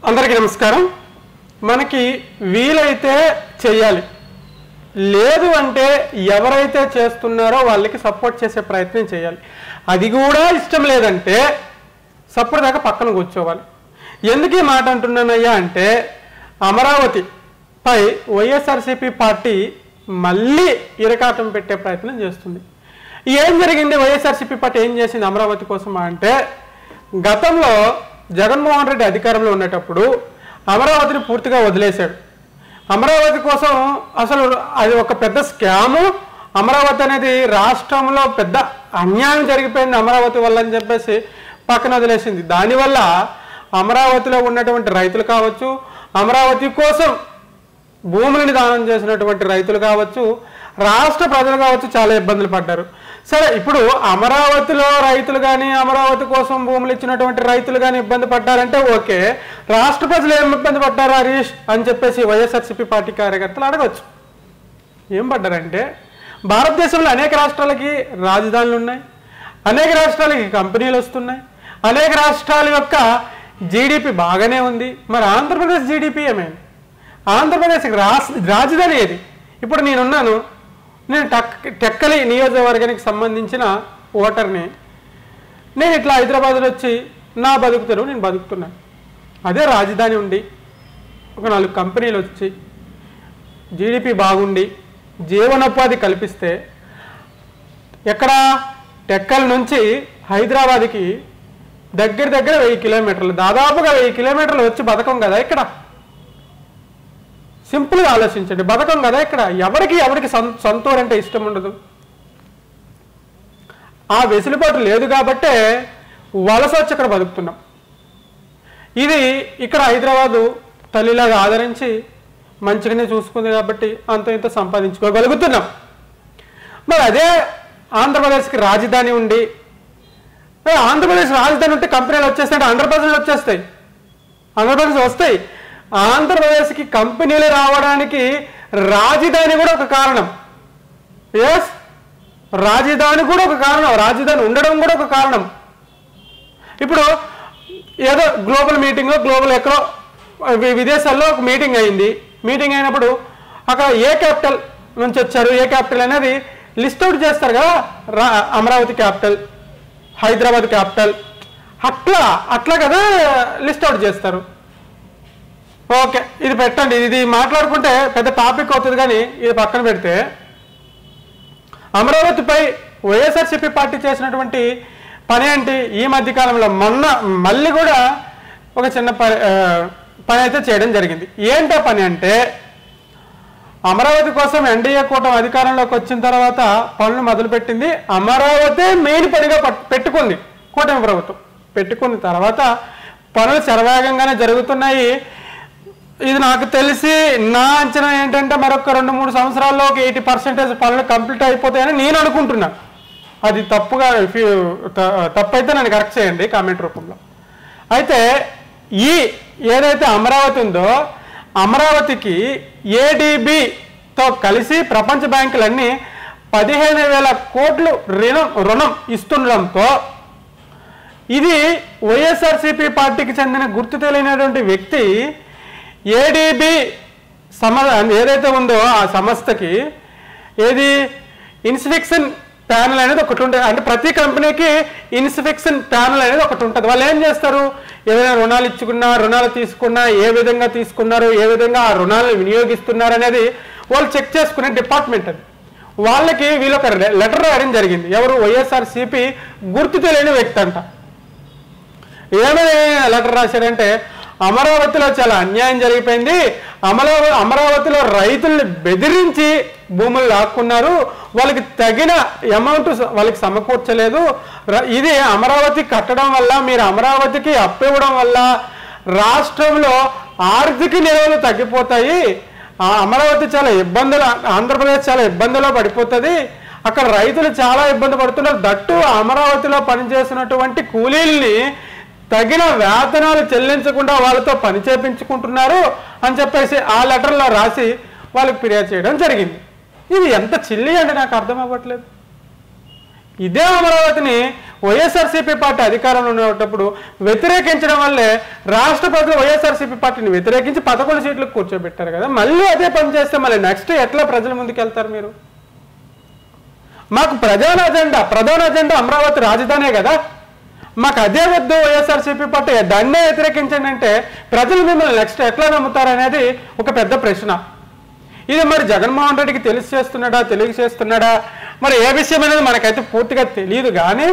అందరికీ నమస్కారం. మనకి వీలైతే చేయాలి, లేదు అంటే ఎవరైతే చేస్తున్నారో వాళ్ళకి సపోర్ట్ చేసే ప్రయత్నం చేయాలి. అది కూడా ఇష్టం లేదంటే సపోర్ట్ దాకా పక్కన కూర్చోవాలి. ఎందుకు ఈ మాట అంటున్నానయ్యా అంటే, అమరావతిపై వైఎస్ఆర్సీపీ పార్టీ మళ్ళీ ఇరకాటం పెట్టే ప్రయత్నం చేస్తుంది. ఏం జరిగింది? వైఎస్ఆర్సీపీ పార్టీ ఏం చేసింది అమరావతి కోసం అంటే, గతంలో జగన్మోహన్ రెడ్డి అధికారంలో ఉండేటప్పుడు అమరావతిని పూర్తిగా వదిలేశాడు. అమరావతి కోసం అసలు అది ఒక పెద్ద స్కాము. అమరావతి అనేది రాష్ట్రంలో పెద్ద అన్యాయం జరిగిపోయింది అమరావతి వల్ల అని చెప్పేసి పక్కన వదిలేసింది. దానివల్ల అమరావతిలో ఉన్నటువంటి రైతులు కావచ్చు, అమరావతి కోసం భూములని దానం చేసినటువంటి రైతులు కావచ్చు, రాష్ట్ర ప్రజలు కావచ్చు చాలా ఇబ్బందులు పడ్డారు. సరే, ఇప్పుడు అమరావతిలో రైతులు కానీ అమరావతి కోసం భూములు ఇచ్చినటువంటి రైతులు కానీ ఇబ్బంది పడ్డారంటే ఓకే, రాష్ట్ర ప్రజలు ఏం ఇబ్బంది పడ్డారు హరీష్ అని చెప్పేసి వైఎస్ఆర్సీపీ పార్టీ కార్యకర్తలు అడగవచ్చు. ఏం పడ్డారంటే, భారతదేశంలో అనేక రాష్ట్రాలకి రాజధానులు ఉన్నాయి, అనేక రాష్ట్రాలకి కంపెనీలు వస్తున్నాయి, అనేక రాష్ట్రాల యొక్క జీడిపి బాగానే ఉంది. మరి ఆంధ్రప్రదేశ్ జీడిపి ఏమైంది? ఆంధ్రప్రదేశ్కి రాజధాని ఏది? ఇప్పుడు నేనున్నాను, నేను టెక్కలి నియోజకవర్గానికి సంబంధించిన ఓటర్ని. నేను ఇట్లా హైదరాబాద్లో వచ్చి నా బతుకుతారు, నేను బతుకుతున్నాను. అదే రాజధాని ఉండి ఒక 4 కంపెనీలు వచ్చి జీడిపి బాగుండి జీవనోపాధి కల్పిస్తే, ఎక్కడ టెక్కల్ నుంచి హైదరాబాద్కి దగ్గర 1000 కిలోమీటర్లు, దాదాపుగా 1000 కిలోమీటర్లు వచ్చి బతకం కదా ఇక్కడ. సింపుల్గా ఆలోచించండి, బతకం కదా ఇక్కడ. ఎవరికి సొంతూరు అంటే ఇష్టం ఉండదు. ఆ వెసులుబాటు లేదు కాబట్టే వలస వచ్చి ఇక్కడ బతుకుతున్నాం. ఇది ఇక్కడ హైదరాబాదు తల్లిలాగా ఆదరించి మంచిగానే చూసుకుంది కాబట్టి అంత ఇంత సంపాదించుకోగలుగుతున్నాం. మరి అదే ఆంధ్రప్రదేశ్కి రాజధాని ఉండి, ఆంధ్రప్రదేశ్ రాజధాని ఉంటే కంపెనీలు వచ్చేస్తాయి, ఆంధ్రప్రదేశ్ వచ్చేస్తాయి, ఆంధ్రప్రదేశ్ వస్తాయి. ఆంధ్రప్రదేశ్కి కంపెనీలు రావడానికి రాజధాని కూడా ఒక కారణం. ఎస్, రాజధాని కూడా ఒక కారణం, రాజధాని ఉండడం కూడా ఒక కారణం. ఇప్పుడు ఏదో గ్లోబల్ మీటింగ్, గ్లోబల్ ఎక్కడో విదేశాల్లో ఒక మీటింగ్ అయింది. మీటింగ్ అయినప్పుడు అక్కడ ఏ క్యాపిటల్ నుంచి వచ్చారు, ఏ క్యాపిటల్ అనేది లిస్ట్ అవుట్ చేస్తారు కదా. అమరావతి క్యాపిటల్, హైదరాబాద్ క్యాపిటల్, అట్లా కదా లిస్ట్ అవుట్ చేస్తారు. ఓకే, ఇది పెట్టండి, ఇది మాట్లాడుకుంటే పెద్ద టాపిక్ అవుతుంది. కానీ ఇది పక్కన పెడితే, అమరావతిపై వైఎస్ఆర్సీపీ పార్టీ చేసినటువంటి పని ఏంటి? ఈ మధ్యకాలంలో మళ్ళీ కూడా ఒక చిన్న పని అయితే చేయడం జరిగింది. ఏంటో పని అంటే, అమరావతి కోసం ఎన్డీఏ కూటమి అధికారంలోకి వచ్చిన తర్వాత పనులు మొదలుపెట్టింది. అమరావతి మెయిన్ పనిగా పెట్టుకుంది కూటమి ప్రభుత్వం. పెట్టుకున్న తర్వాత పనులు శరవేగంగానే జరుగుతున్నాయి. ఇది నాకు తెలిసి నా అంచనా ఏంటంటే, మరొక 2-3 సంవత్సరాల్లో ఒక 80% పనులు కంప్లీట్ అయిపోతాయని నేను అనుకుంటున్నా. అది తప్పైతే నన్ను కరెక్ట్ చేయండి కామెంట్ రూపంలో. అయితే ఏదైతే అమరావతి ఉందో, అమరావతికి ఏడీబీతో కలిసి ప్రపంచ బ్యాంకులన్నీ 15,000 కోట్లు రుణం ఇస్తుండడంతో, ఇది వైఎస్ఆర్సీపీ పార్టీకి చెందిన గుర్తు తెలియనటువంటి వ్యక్తి ఏడీబీ ఏదైతే ఉందో ఆ సంస్థకి ఏది ఇన్స్పెక్షన్ ప్యానల్ అనేది ఒకటి ఉంటుంది. అంటే ప్రతి కంపెనీకి ఇన్స్పెక్షన్ ప్యానల్ అనేది ఒకటి ఉంటుంది. వాళ్ళు ఏం చేస్తారు? ఏదైనా రుణాలు ఇచ్చుకున్నా, రుణాలు తీసుకున్నా, ఏ విధంగా తీసుకున్నారు, ఏ విధంగా ఆ రుణాలను వినియోగిస్తున్నారు అనేది వాళ్ళు చెక్ చేసుకునే డిపార్ట్మెంట్ అది. వాళ్ళకి వీళ్ళొక లెటర్ రాయడం జరిగింది. ఎవరు? వైఎస్ఆర్సీపీ గుర్తు తెలియని వ్యక్తి అంట. ఏమైనా లెటర్ రాశాడంటే, అమరావతిలో చాలా అన్యాయం జరిగిపోయింది, అమరావతిలో రైతుల్ని బెదిరించి భూములు లాక్కున్నారు, వాళ్ళకి తగిన అమౌంట్ వాళ్ళకి సమకూర్చలేదు. ఇది అమరావతి కట్టడం వల్ల, మీరు అమరావతికి అప్పివ్వడం వల్ల రాష్ట్రంలో ఆర్థిక నిల్వలు తగ్గిపోతాయి, అమరావతి చాలా ఇబ్బందులు, ఆంధ్రప్రదేశ్ చాలా ఇబ్బందుల్లో పడిపోతుంది, అక్కడ రైతులు చాలా ఇబ్బంది పడుతున్నారు, దట్టు అమరావతిలో పనిచేసినటువంటి కూలీల్ని తగిన వేతనాలు చెల్లించకుండా వాళ్ళతో పని చేపించుకుంటున్నారు అని చెప్పేసి ఆ లెటర్లో రాసి వాళ్ళకి ఫిర్యాదు చేయడం జరిగింది. ఇది ఎంత చిల్లి అంటే నాకు అర్థం అవ్వట్లేదు. ఇదే అమరావతిని వైఎస్ఆర్సీపీ పార్టీ అధికారంలో ఉన్నప్పుడు వ్యతిరేకించడం వల్లే రాష్ట్ర ప్రజలు వైఎస్ఆర్సీపీ పార్టీని వ్యతిరేకించి 11 సీట్లకు కూర్చోబెట్టారు కదా. మళ్ళీ అదే పని చేస్తే మళ్ళీ నెక్స్ట్ ఎట్లా ప్రజల ముందుకు వెళ్తారు మీరు? మాకు ప్రధాన అజెండా అమరావతి రాజధానే కదా, మాకు అదే వద్దు వైఎస్ఆర్సీపీ పార్టీ దాన్నే వ్యతిరేకించండి అంటే ప్రజలు మిమ్మల్ని నెక్స్ట్ ఎట్లా నమ్ముతారు అనేది ఒక పెద్ద ప్రశ్న. ఇది మరి జగన్మోహన్ రెడ్డికి తెలియజేస్తున్నాడా మరి ఏ విషయం అనేది మనకైతే పూర్తిగా తెలియదు. కానీ